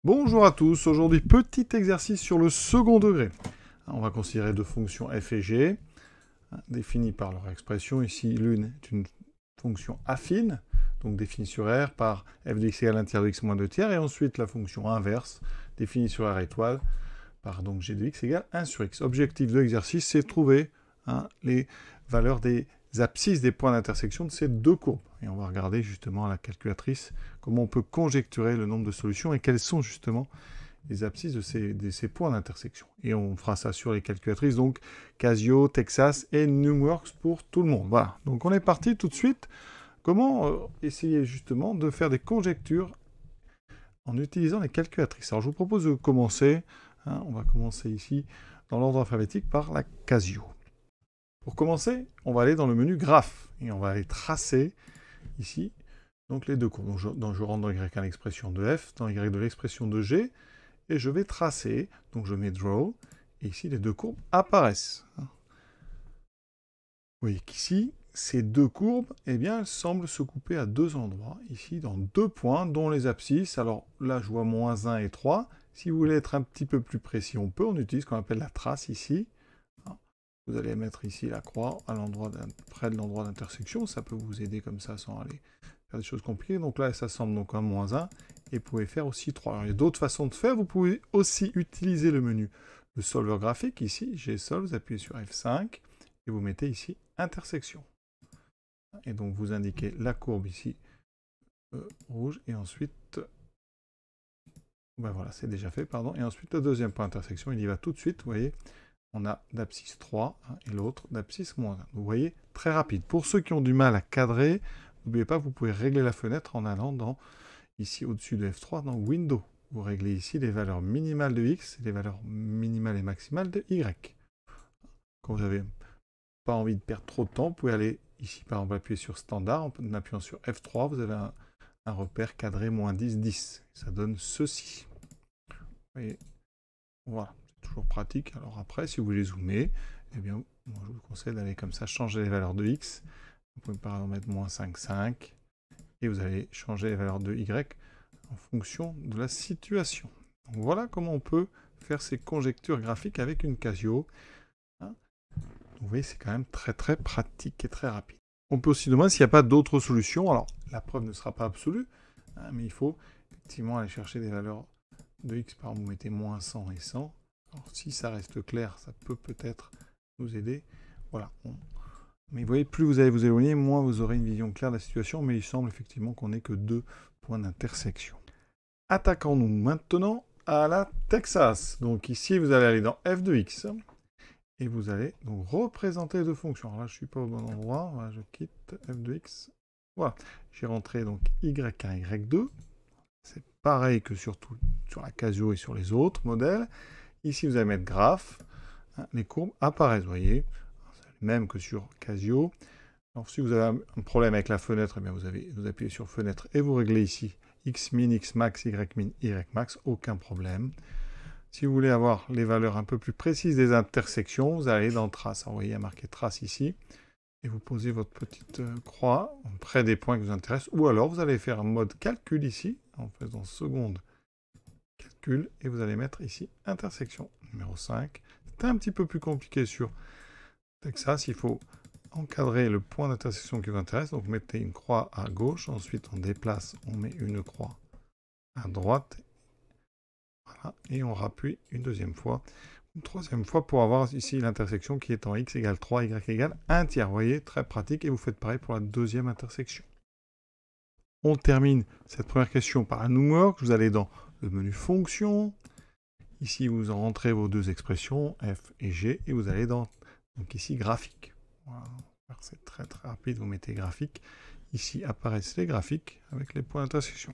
Bonjour à tous, aujourd'hui petit exercice sur le second degré. On va considérer deux fonctions f et g, définies par leur expression. Ici, l'une est une fonction affine, donc définie sur R par f de x égale 1 tiers de x moins 2 tiers, et ensuite la fonction inverse, définie sur R étoile, par donc g de x égale 1 sur x. Objectif de l'exercice, c'est de trouver les valeurs des abscisses des points d'intersection de ces deux courbes. Et on va regarder justement à la calculatrice comment on peut conjecturer le nombre de solutions et quelles sont justement les abscisses de ces points d'intersection. Et on fera ça sur les calculatrices, donc Casio, Texas et Numworks pour tout le monde. Voilà, donc on est parti tout de suite. Comment essayer justement de faire des conjectures en utilisant les calculatrices. Alors je vous propose de commencer, on va commencer ici dans l'ordre alphabétique par la Casio. Pour commencer, on va aller dans le menu graphe et on va aller tracer ici donc les deux courbes. Donc je rentre dans Y1 l'expression de F, dans Y de l'expression de G, et je vais tracer, donc je mets Draw, et ici les deux courbes apparaissent. Vous voyez qu'ici, ces deux courbes, eh bien, elles semblent se couper à deux endroits, ici dans deux points, dont les abscisses. Alors là, je vois -1 et 3. Si vous voulez être un petit peu plus précis, on peut, on utilise ce qu'on appelle la trace ici. Vous allez mettre ici la croix à près de l'endroit d'intersection, ça peut vous aider comme ça sans aller faire des choses compliquées. Donc là, ça semble donc un -1, et vous pouvez faire aussi 3. Alors, il y a d'autres façons de faire, vous pouvez aussi utiliser le menu de solver graphique, ici, G-Solve, vous appuyez sur F5, et vous mettez ici intersection. Et donc vous indiquez la courbe ici, rouge, et ensuite, ben voilà, c'est déjà fait, pardon, et ensuite le deuxième point d'intersection, il y va tout de suite, vous voyez. On a d'abscisse 3 et l'autre d'abscisse -1. Vous voyez, très rapide. Pour ceux qui ont du mal à cadrer, n'oubliez pas, vous pouvez régler la fenêtre en allant ici au-dessus de F3, dans Windows. Vous réglez ici les valeurs minimales de X et les valeurs minimales et maximales de Y. Quand vous n'avez pas envie de perdre trop de temps, vous pouvez aller ici, par exemple, appuyer sur Standard. En appuyant sur F3, vous avez un repère cadré -10, 10. Ça donne ceci. Vous voyez, voilà. Toujours pratique. Alors après, si vous voulez zoomer, eh bien, moi, je vous conseille d'aller comme ça, changer les valeurs de X. Vous pouvez par exemple mettre -5, 5. Et vous allez changer les valeurs de Y en fonction de la situation. Donc voilà comment on peut faire ces conjectures graphiques avec une Casio. Vous voyez, c'est quand même très très pratique et très rapide. On peut aussi demander s'il n'y a pas d'autres solutions. Alors, la preuve ne sera pas absolue, mais il faut effectivement aller chercher des valeurs de X. Par exemple, vous mettez -100 et 100. Alors, si ça reste clair, ça peut peut-être nous aider. Voilà. Mais vous voyez, plus vous allez vous éloigner, moins vous aurez une vision claire de la situation, mais il semble effectivement qu'on n'ait que deux points d'intersection. Attaquons-nous maintenant à la Texas. Donc ici, vous allez aller dans f de x, et vous allez donc représenter les deux fonctions. Alors là, je ne suis pas au bon endroit, voilà, je quitte f de x. Voilà, j'ai rentré donc y1, y2. C'est pareil que sur la Casio et sur les autres modèles. Ici, vous allez mettre graphe. Les courbes apparaissent, vous voyez. C'est le même que sur Casio. Alors, si vous avez un problème avec la fenêtre, eh bien, vous appuyez sur fenêtre et vous réglez ici x min, x max, y min, y max. Aucun problème. Si vous voulez avoir les valeurs un peu plus précises des intersections, vous allez dans trace. Alors, vous voyez, il y a marqué trace ici. Et vous posez votre petite croix près des points qui vous intéressent. Ou alors, vous allez faire un mode calcul ici, en faisant seconde calcul, et vous allez mettre ici intersection numéro 5. C'est un petit peu plus compliqué sur Texas, il faut encadrer le point d'intersection qui vous intéresse, donc mettez une croix à gauche, ensuite on déplace, on met une croix à droite, voilà, et on rappuie une deuxième fois, une troisième fois pour avoir ici l'intersection qui est en x égale 3, y égale 1 tiers, vous voyez, très pratique, et vous faites pareil pour la deuxième intersection. On termine cette première question par un Numworks, vous allez dans le menu fonction, ici vous en rentrez vos deux expressions, f et g, et vous allez dans, donc ici, graphique. Voilà. C'est très très rapide, vous mettez graphique. Ici apparaissent les graphiques avec les points d'intersection.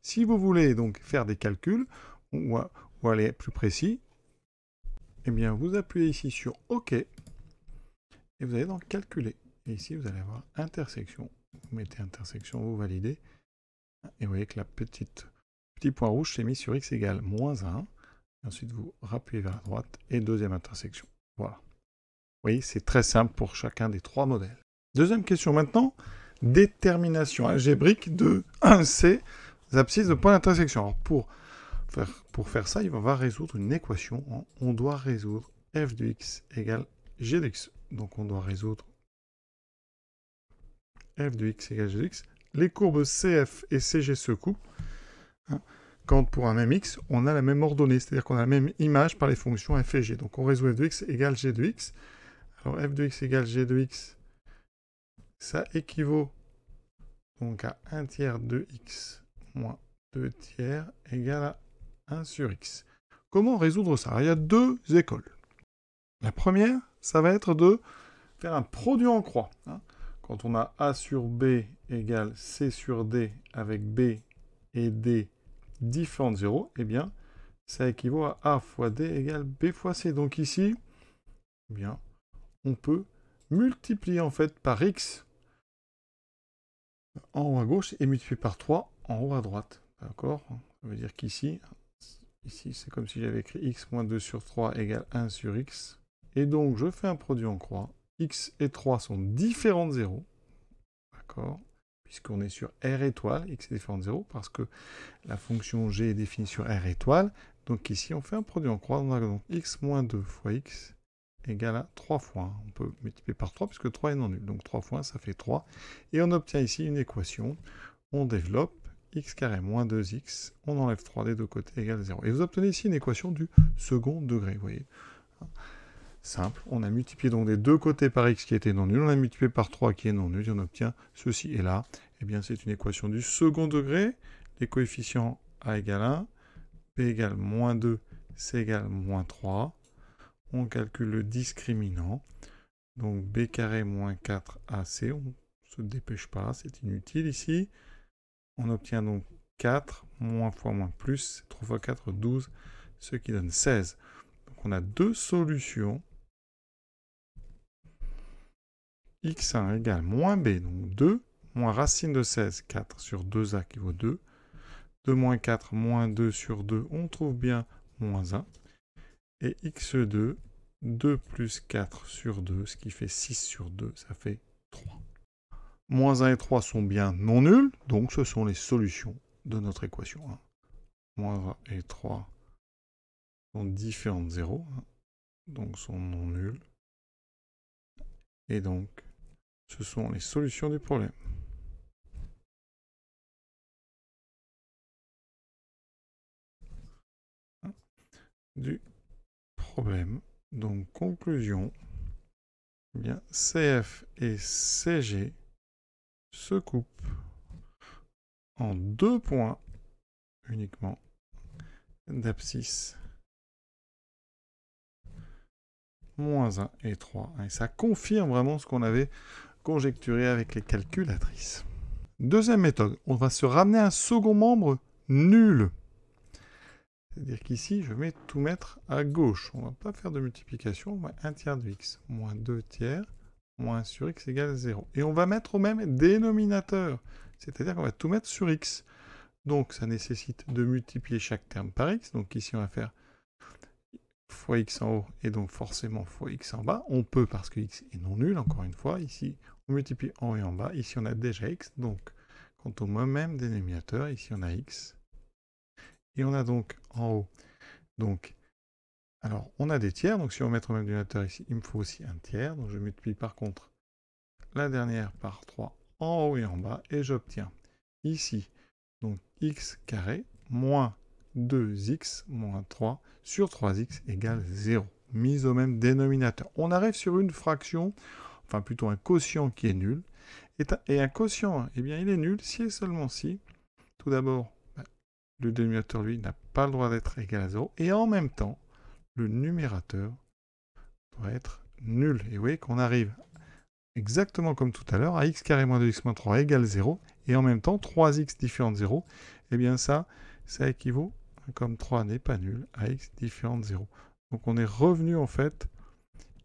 Si vous voulez donc faire des calculs, ou aller plus précis, eh bien vous appuyez ici sur OK, et vous allez dans calculer. Et ici vous allez avoir intersection. Vous mettez intersection, vous validez, et vous voyez que la petit point rouge s'est mis sur x égale -1. Ensuite, vous rappuyez vers la droite et deuxième intersection. Voilà. Vous voyez, c'est très simple pour chacun des trois modèles. Deuxième question maintenant, détermination algébrique de ces abscisses de points d'intersection. Alors, pour pour faire ça, on va résoudre une équation. On doit résoudre f de x égale g de x. Donc on doit résoudre f de x égale g de x. Les courbes CF et CG se coupent. Quand pour un même x, on a la même ordonnée, c'est-à-dire qu'on a la même image par les fonctions f et g. Donc on résout f de x égale g de x. Alors f de x égale g de x, ça équivaut donc à 1 tiers de x moins 2 tiers égale à 1 sur x. Comment résoudre ça? Alors, il y a deux écoles. La première, ça va être de faire un produit en croix. Quand on a a sur b égale c sur d avec b et d différents de 0, eh bien, ça équivaut à a fois d égale b fois c. Donc ici, eh bien, on peut multiplier en fait par x en haut à gauche et multiplier par 3 en haut à droite. D'accord? Ça veut dire qu'ici, c'est comme si j'avais écrit x moins 2 sur 3 égale 1 sur x. Et donc, je fais un produit en croix. X et 3 sont différents de 0. D'accord? Puisqu'on est sur R étoile, x est différent de 0, parce que la fonction g est définie sur R étoile. Donc ici, on fait un produit en croix. On a donc x moins 2 fois x égale à 3 fois 1. On peut multiplier par 3 puisque 3 est non nul. Donc 3 fois 1, ça fait 3. Et on obtient ici une équation. On développe x carré moins 2x. On enlève 3 des deux côtés égale 0. Et vous obtenez ici une équation du second degré. Vous voyez, simple. On a multiplié donc des deux côtés par x qui était non nul. On a multiplié par 3 qui est non nul. Et on obtient ceci. Et là, eh bien, c'est une équation du second degré. Les coefficients a égale 1, b égale moins 2, c égale moins 3. On calcule le discriminant. Donc b carré moins 4ac, on ne se dépêche pas, c'est inutile ici. On obtient donc 4, moins fois moins plus, 3 fois 4, 12, ce qui donne 16. Donc on a deux solutions. x1 égale moins b, donc 2, moins racine de 16, 4 sur 2a qui vaut 2. 2 moins 4, moins 2 sur 2, on trouve bien moins 1. Et x2, 2 plus 4 sur 2, ce qui fait 6 sur 2, ça fait 3. Moins 1 et 3 sont bien non nuls, donc ce sont les solutions de notre équation. Moins 1 et 3 sont différents de 0, donc sont non nuls. Et donc, ce sont les solutions du problème. Donc, conclusion, eh bien, CF et CG se coupent en deux points uniquement d'abscisse moins 1 et 3. Et ça confirme vraiment ce qu'on avait conjecturé avec les calculatrices. Deuxième méthode, on va se ramener un second membre nul. C'est-à-dire qu'ici, je vais tout mettre à gauche. On ne va pas faire de multiplication, on va 1 tiers de x, moins 2 tiers, moins 1 sur x égale 0. Et on va mettre au même dénominateur. C'est-à-dire qu'on va tout mettre sur x. Donc, ça nécessite de multiplier chaque terme par x. Donc ici, on va faire fois x en haut, et donc forcément fois x en bas. On peut parce que x est non nul, encore une fois. Ici, on multiplie en haut et en bas. Ici, on a déjà x. Donc, quant au même dénominateur, ici, on a x. Et on a donc en haut, donc, alors on a des tiers, donc si on met au même dénominateur ici, il me faut aussi un tiers, donc je multiplie par contre la dernière par 3 en haut et en bas, et j'obtiens ici, donc x carré moins 2x moins 3 sur 3x égale 0, mise au même dénominateur. On arrive sur une fraction, enfin plutôt un quotient qui est nul, et un quotient, eh bien il est nul si et seulement si, tout d'abord, le dénominateur, lui, n'a pas le droit d'être égal à 0. Et en même temps, le numérateur doit être nul. Et vous voyez qu'on arrive exactement comme tout à l'heure à x carré moins 2x moins 3 égale 0. Et en même temps, 3x différent de 0. Eh bien ça équivaut, comme 3 n'est pas nul, à x différent de 0. Donc on est revenu en fait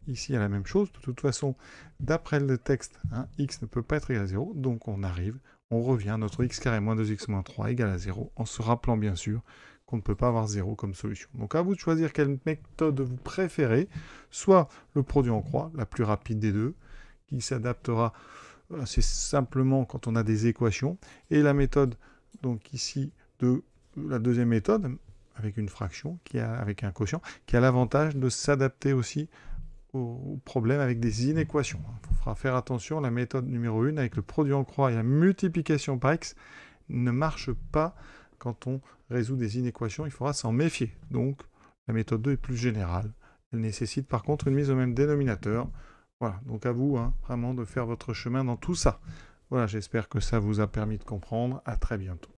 ici à la même chose. De toute façon, d'après le texte, x ne peut pas être égal à 0. Donc on revient à notre x carré moins 2x moins 3 égale à 0, en se rappelant bien sûr qu'on ne peut pas avoir 0 comme solution. Donc à vous de choisir quelle méthode vous préférez, soit le produit en croix, la plus rapide des deux, qui s'adaptera assez simplement quand on a des équations, et la méthode, donc ici, de la deuxième méthode, avec une fraction, avec un quotient, qui a l'avantage de s'adapter aussi aux problèmes avec des inéquations. Il faudra faire attention, la méthode numéro 1, avec le produit en croix et la multiplication par x, ne marche pas quand on résout des inéquations, il faudra s'en méfier. Donc, la méthode 2 est plus générale. Elle nécessite par contre une mise au même dénominateur. Voilà, donc à vous vraiment de faire votre chemin dans tout ça. Voilà, j'espère que ça vous a permis de comprendre. À très bientôt.